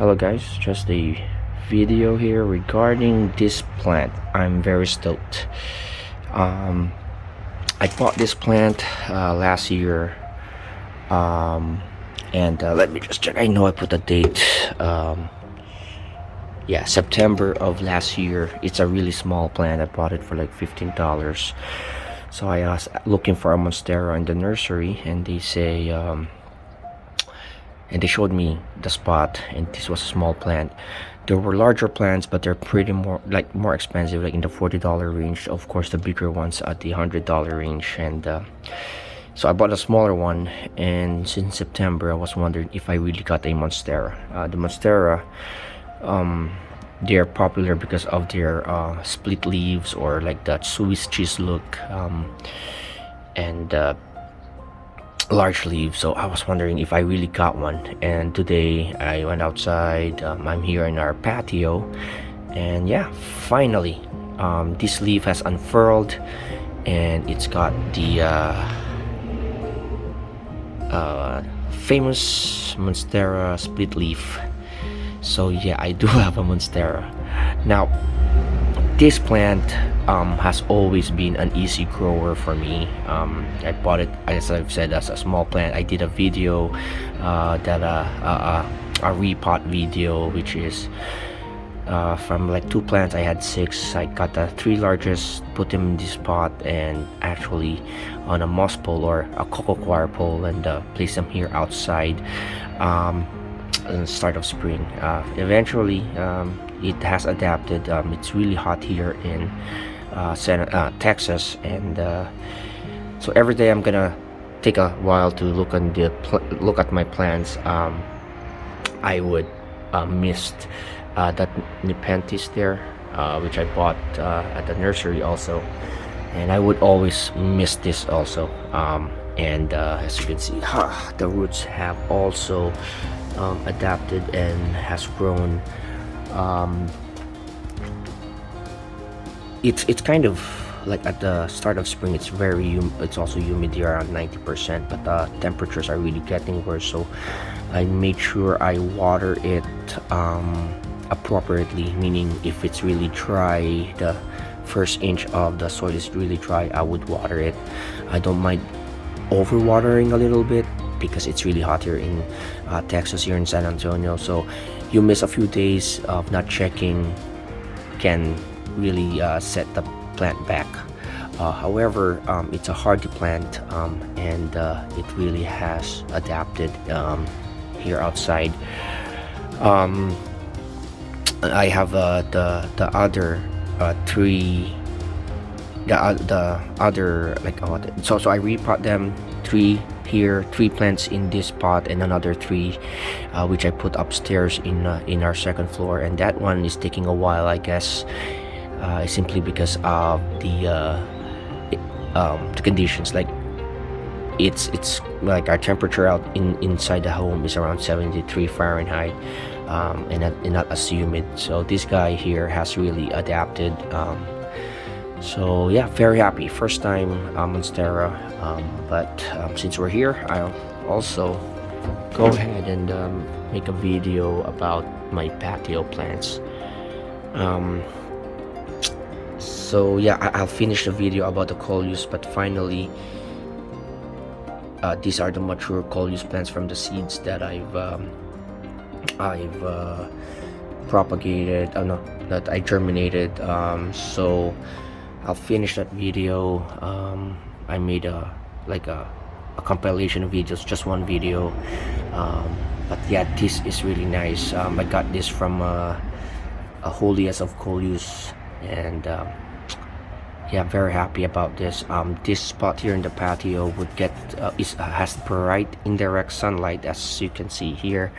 Hello guys, just a video here regarding this plant. I'm very stoked. I bought this plant last year, and let me just check. I know I put the date. Yeah, September of last year. It's a really small plant. I bought it for like $15. So I was looking for a Monstera in the nursery, and they say and they showed me the spot, and this was a small plant. There were larger plants, but they're pretty more expensive, like in the $40 range. Of course, the bigger ones at the $100 range. And so I bought a smaller one, and since September I was wondering if I really got a Monstera. The Monstera, they're popular because of their split leaves, or like that Swiss cheese look, and large leaves. So I was wondering if I really got one, and today I went outside. I'm here in our patio, and yeah, finally this leaf has unfurled, and it's got the famous Monstera split leaf. So yeah, I do have a Monstera. Now this plant has always been an easy grower for me. I bought it, as I've said, as a small plant. I did a video, a repot video, which is from like 2 plants. I had 6. I got the 3 largest, put them in this pot, and actually on a moss pole or a cocoa coir pole, and place them here outside in the start of spring. Eventually it has adapted. It's really hot here in Texas, and so every day I'm gonna take a while to look at my plants. I would mist that Nepenthes there, which I bought at the nursery also, and I would always miss this also. And as you can see, the roots have also adapted and has grown. It's kind of like at the start of spring. It's also humid here, around 90%, but the temperatures are really getting worse. So I made sure I water it appropriately, meaning if it's really dry, the first inch of the soil is really dry, I would water it. I don't mind over watering a little bit because it's really hot here in Texas, here in San Antonio. So you miss a few days of not checking can really set the plant back. However, it's a hardy plant, and it really has adapted here outside. I have the other 3, the other, like, so I repot them, 3 here, 3 plants in this pot, and another 3 which I put upstairs in our second floor. And that one is taking a while, I guess, simply because of the conditions. Like it's like our temperature out inside the home is around 73 Fahrenheit, and not as humid. So this guy here has really adapted. So yeah, very happy. First time Monstera, but since we're here, I'll also go ahead and make a video about my patio plants. So yeah, I'll finish the video about the coleus, but finally these are the mature coleus plants from the seeds that I've propagated, no, that I germinated. So I'll finish that video. I made a compilation of videos, just one video, but yeah, this is really nice. I got this from a Holiest of Coleus, and yeah, very happy about this. This spot here in the patio would get has bright indirect sunlight, as you can see here,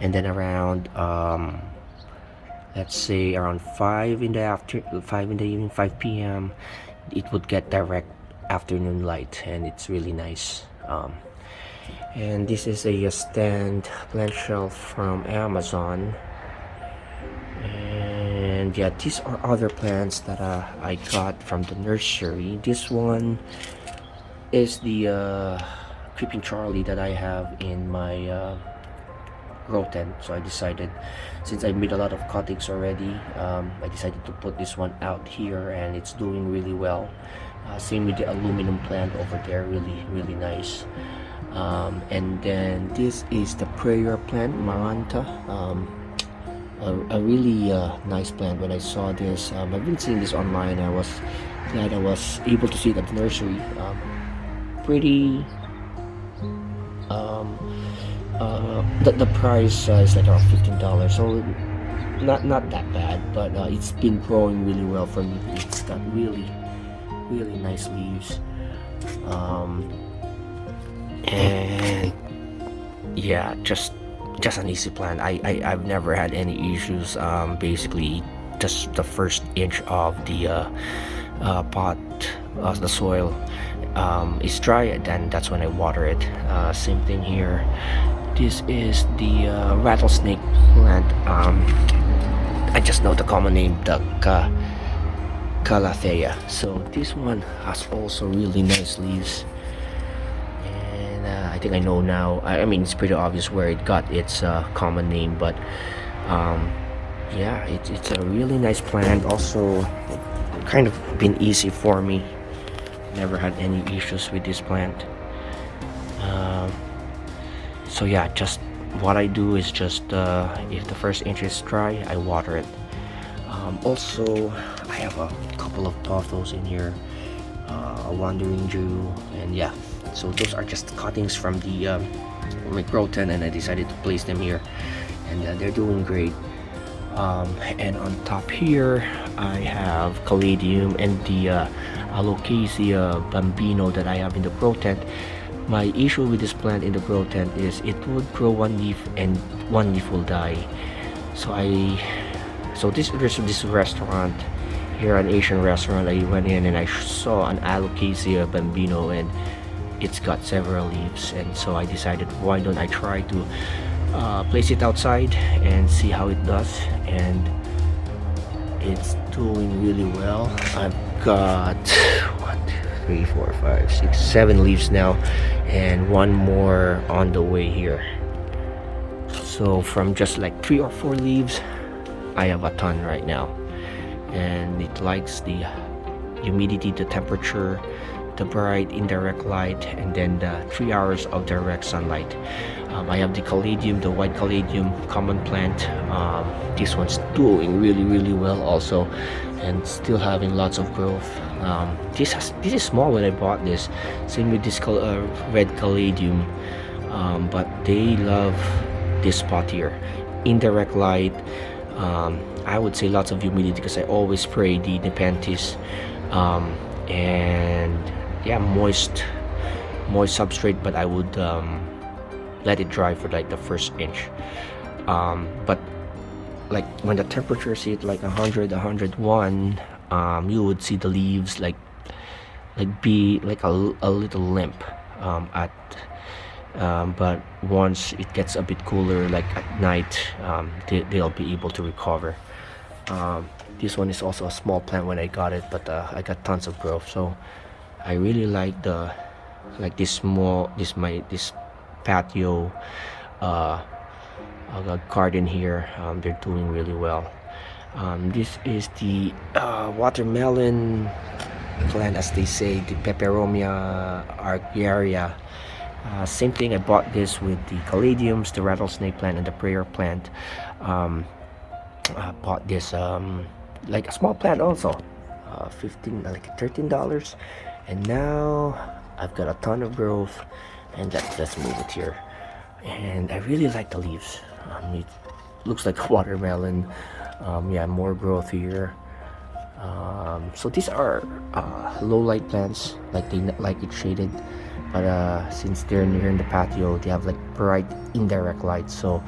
and then around let's say around 5 in the evening, 5 p.m. it would get direct afternoon light, and it's really nice. And this is a stand plant shelf from Amazon, and yeah, these are other plants that I got from the nursery. This one is the Creeping Charlie that I have in my grow tent. So I decided, since I made a lot of cuttings already, I decided to put this one out here, and it's doing really well. Same with the aluminum plant over there, really nice. And then this is the prayer plant, Maranta. A really nice plant. When I saw this, I've been seeing this online. I was glad I was able to see it at the nursery. Pretty the price is like around $15, so not that bad, but it's been growing really well for me. It's got really nice leaves, and yeah, just an easy plant. I've never had any issues. Basically just the first inch of the pot, the soil is dry, and then that's when I water it. Same thing here. This is the rattlesnake plant. I just know the common name, the Calathea. So this one has also really nice leaves, and I think I know now. I mean, it's pretty obvious where it got its common name, but yeah, it's a really nice plant. Also, kind of been easy for me. Never had any issues with this plant. So yeah, just what I do is just if the first inch is dry, I water it. Also, I have a couple of pothos in here, a wandering Jew, and yeah, so those are just cuttings from the my grow tent, and I decided to place them here, and they're doing great. And on top here I have caladium and the alocasia bambino that I have in the grow tent. My issue with this plant in the grow tent is it would grow one leaf and one leaf will die. So there's this restaurant here, an Asian restaurant. I went in and I saw an alocasia bambino, and it's got several leaves, and so I decided, why don't I try to place it outside and see how it does, and it's doing really well. I've got 3, 4, 5, 6, 7 leaves now, and one more on the way here. So from just like 3 or 4 leaves, I have a ton right now, and it likes the humidity, the temperature, the bright indirect light, and then the 3 hours of direct sunlight. I have the caladium, the white caladium, common plant. This one's doing really well also, and still having lots of growth. This is small when I bought this. Same with this red caladium, but they love this spot here. Indirect light. I would say lots of humidity because I always spray the Nepenthes, and yeah, moist substrate, but I would let it dry for like the first inch. But like when the temperature is at like 100, 101, you would see the leaves like be like a little limp but once it gets a bit cooler, like at night, they'll be able to recover. This one is also a small plant when I got it, but I got tons of growth. So I really like this patio garden here. They're doing really well. This is the watermelon plant, as they say, the Peperomia argyria. Same thing, I bought this with the caladiums, the rattlesnake plant, and the prayer plant. I bought this like a small plant also, $13, and now I've got a ton of growth, and let's move it here. And I really like the leaves. It looks like a watermelon. Yeah, more growth here. So these are low light plants, like they like it shaded, but since they're near in the patio, they have like bright indirect light, so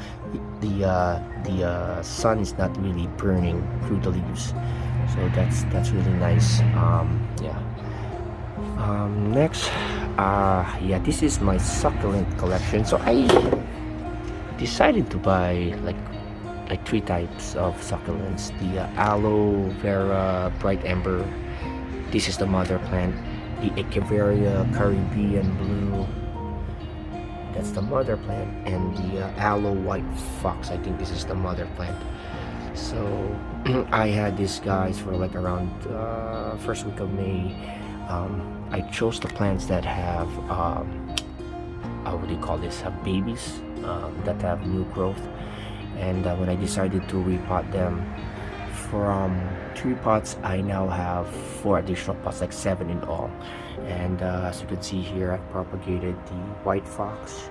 the sun is not really burning through the leaves. So that's really nice. Yeah. Next, yeah, this is my succulent collection. So I decided to buy like 3 types of succulents. The aloe vera bright amber. This is the mother plant. The Echeveria Caribbean blue. that's the mother plant, and the aloe white fox, I think this is the mother plant. So I had these guys for like around first week of May. I chose the plants that have what do you call this, have babies, that have new growth. And when I decided to repot them from 3 pots, I now have 4 additional pots, like 7 in all. And as you can see here, I propagated the white fox,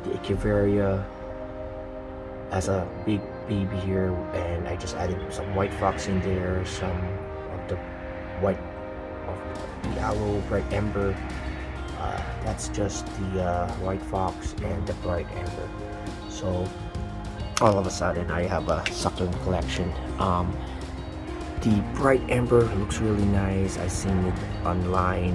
the echeveria as a big baby here, and I just added some white fox in there, some of the white of the aloe bright ember. That's just the white fox and the bright ember. So all of a sudden I have a succulent collection. The bright ember looks really nice. I seen it online.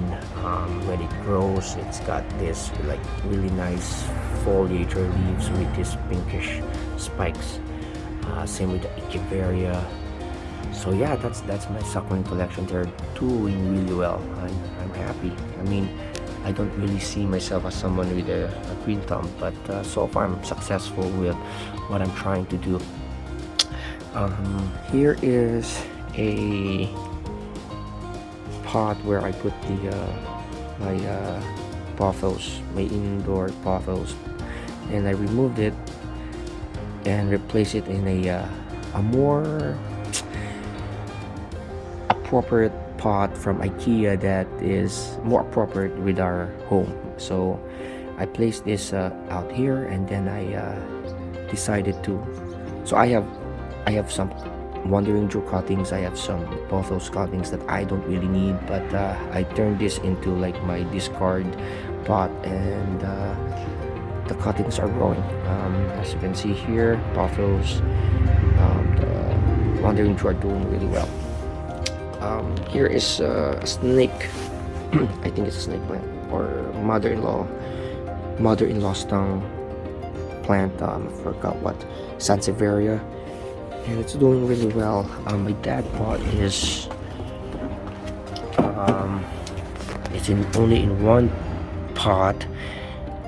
When it grows, it's got this like really nice foliage or leaves with these pinkish spikes. Same with the echeveria. So yeah, that's my succulent collection. They're doing really well. I'm happy. I mean, I don't really see myself as someone with a green thumb, but so far I'm successful with what I'm trying to do. Here is a pot where I put the my pothos, my indoor pothos, and I removed it and replaced it in a more appropriate pot from IKEA that is more appropriate with our home. So I placed this out here, and then I decided to, so I have some wandering Jew cuttings, I have some pothos cuttings that I don't really need, but I turned this into like my discard pot, and the cuttings are growing. As you can see here, pothos, the wandering Jew are doing really well. Here is a snake. I think it's a snake plant, or mother-in-law's tongue plant. I forgot what, Sansevieria, and it's doing really well. My dad pot is it's only in 1 pot,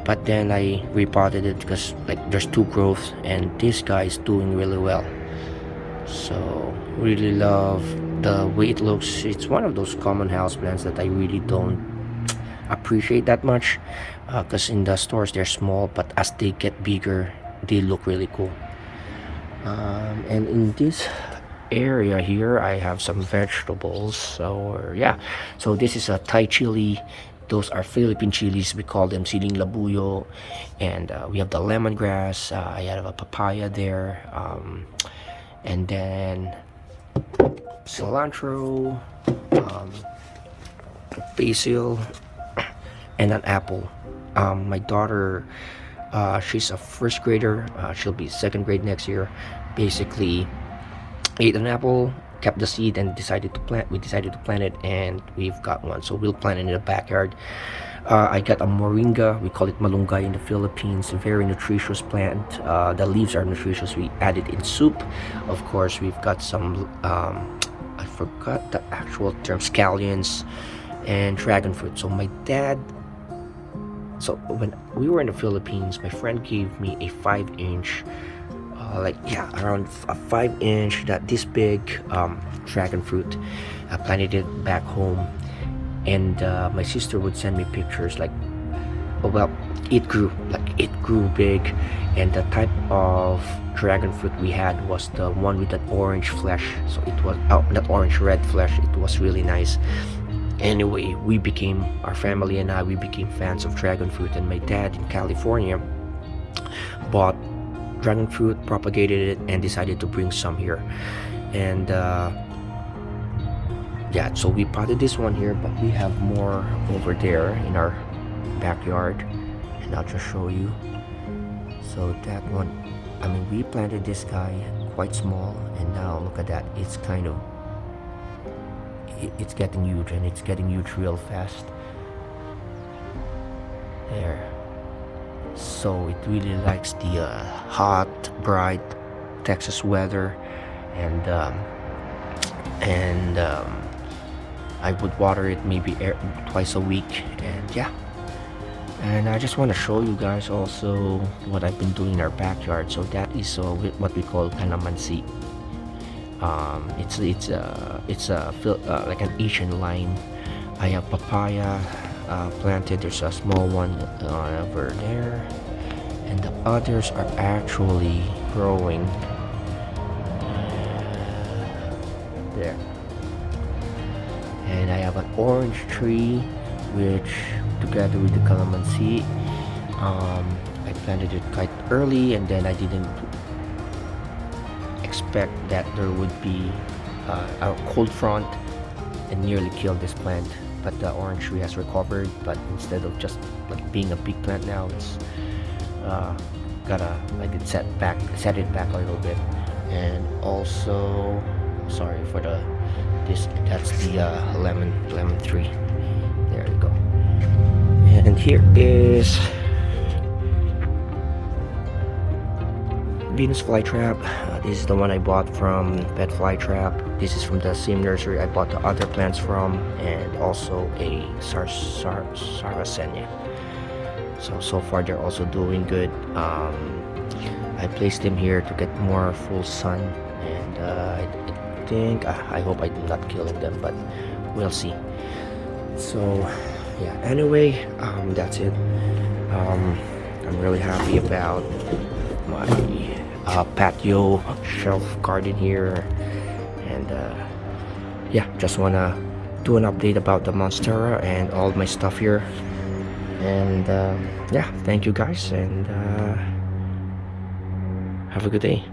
but then I repotted it because like there's 2 growths, and this guy is doing really well. So really love the way it looks. It's one of those common house plants that I really don't appreciate that much, because in the stores they're small, but as they get bigger they look really cool. And in this area here I have some vegetables. So yeah, so this is a Thai chili. Those are Philippine chilies. We call them siling labuyo. And we have the lemongrass. I have a papaya there, and then cilantro, basil, and an apple. My daughter, she's a first grader, she'll be 2nd grade next year, basically ate an apple, kept the seed, and we decided to plant it, and we've got one, so we'll plant it in the backyard. I got a moringa. We call it malunggay in the Philippines. A very nutritious plant. The leaves are nutritious. We add it in soup. Of course, we've got some I forgot the actual term, scallions and dragon fruit. So my dad, so when we were in the Philippines, my friend gave me a 5-inch, around a 5-inch, that this big dragon fruit. I planted it back home, and my sister would send me pictures like, oh well, it grew big, and the type of dragon fruit we had was the one with that orange flesh. So it was not orange, red flesh. It was really nice. Anyway, our family and I, we became fans of dragon fruit, and my dad in California bought dragon fruit, propagated it, and decided to bring some here. And yeah, so we potted this one here, but we have more over there in our backyard, and I'll just show you. So that one, I mean, we planted this guy quite small, and now look at that. It's kind of, it's getting huge, and it's getting huge real fast. There. So it really likes the hot, bright Texas weather, and I would water it maybe twice a week, and yeah. And I just want to show you guys also what I've been doing in our backyard. So that is what we call calamansi. It's like an Asian lime. I have papaya planted. There's a small one over there, and the others are actually growing there. And I have an orange tree, which together with the calamansi, I planted it quite early, and then I didn't expect that there would be a cold front and nearly killed this plant. But the orange tree has recovered, but instead of just like being a big plant now, it's gotta like set it back a little bit. And also, sorry for that's the lemon tree. There you go. And here is Venus flytrap. This is the one I bought from Pet Flytrap. This is from the same nursery I bought the other plants from, and also a Sarracenia. So far they're also doing good. I placed them here to get more full sun, and I think I hope I'm not killing them, but we'll see. So yeah, anyway, that's it. I'm really happy about my patio shelf garden here, and yeah, just wanna do an update about the Monstera and all my stuff here. And yeah, thank you guys, and have a good day.